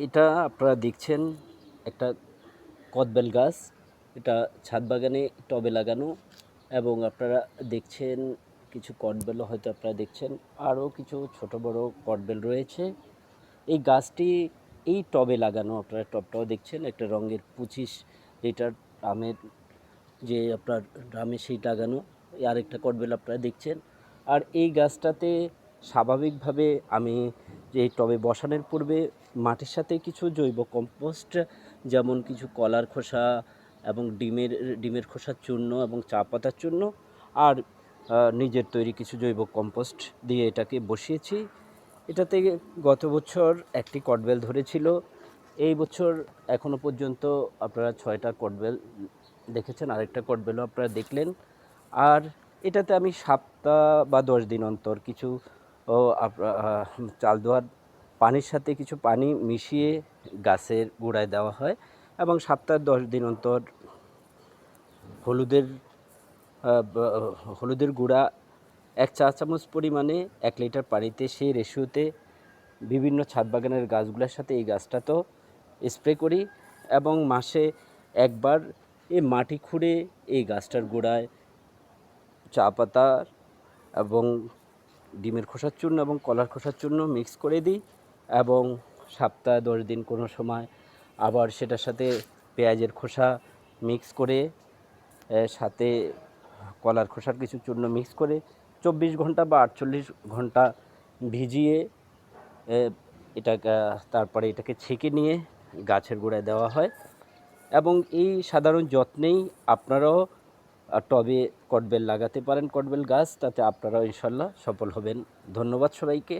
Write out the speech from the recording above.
এটা আপনারা দেখছেন একটা কদবেল গাছ। এটা ছাদ বাগানে টবে লাগানো এবং আপনারা দেখছেন কিছু কদবেলও হয়তো আপনারা দেখছেন। আরও কিছু ছোট বড় কদবেল রয়েছে। এই গাছটি এই টবে লাগানো। আপনারা টবটাও দেখছেন, একটা রঙের 25 লিটার আমের যে আপনার ড্রামে সেই লাগানো। আরেকটা কদবেল আপনারা দেখছেন। আর এই গাছটাতে স্বাভাবিকভাবে আমি যে এই টবে বসানোর পূর্বে মাটির সাথে কিছু জৈব কম্পোস্ট, যেমন কিছু কলার খোসা এবং ডিমের খোসার চূর্ণ এবং চা পাতার চূর্ণ আর নিজের তৈরি কিছু জৈব কম্পোস্ট দিয়ে এটাকে বসিয়েছি। এটাতে গত বছর একটি কদবেল ধরেছিল। এই বছর এখনও পর্যন্ত আপনারা 6টা কদবেল দেখেছেন, আরেকটা কদবেলও আপনারা দেখলেন। আর এটাতে আমি সপ্তাহ বা 10 দিন অন্তর কিছু চাল ধোয়ার পানির সাথে কিছু পানি মিশিয়ে গাছের গোড়ায় দেওয়া হয় এবং সপ্তাহে 10 দিন অন্তর হলুদের গুঁড়া 1 চা চামচ পরিমাণে 1 লিটার পানিতে সেই রেশিওতে বিভিন্ন ছাদ বাগানের গাছগুলোর সাথে এই গাছটাতেও স্প্রে করি এবং মাসে একবার এই মাটি খুঁড়ে এই গাছটার গোড়ায় চা পাতা এবং ডিমের খোসার চূর্ণ এবং কলার খোসার চূর্ণ মিক্স করে দিই এবং সপ্তাহে 10 দিন কোনো সময় আবার সেটার সাথে পেঁয়াজের খোসা মিক্স করে সাথে কলার খোসার কিছু চূর্ণ মিক্স করে 24 ঘন্টা বা 48 ঘন্টা ভিজিয়ে তারপরে এটাকে ছেঁকে নিয়ে গাছের গোড়ায় দেওয়া হয় এবং এই সাধারণ যত্নেই আপনারাও টবে কদবেল লাগাতে পারেন, কদবেল গাছ, তাতে আপনারাও ইনশাল্লাহ সফল হবেন। ধন্যবাদ সবাইকে।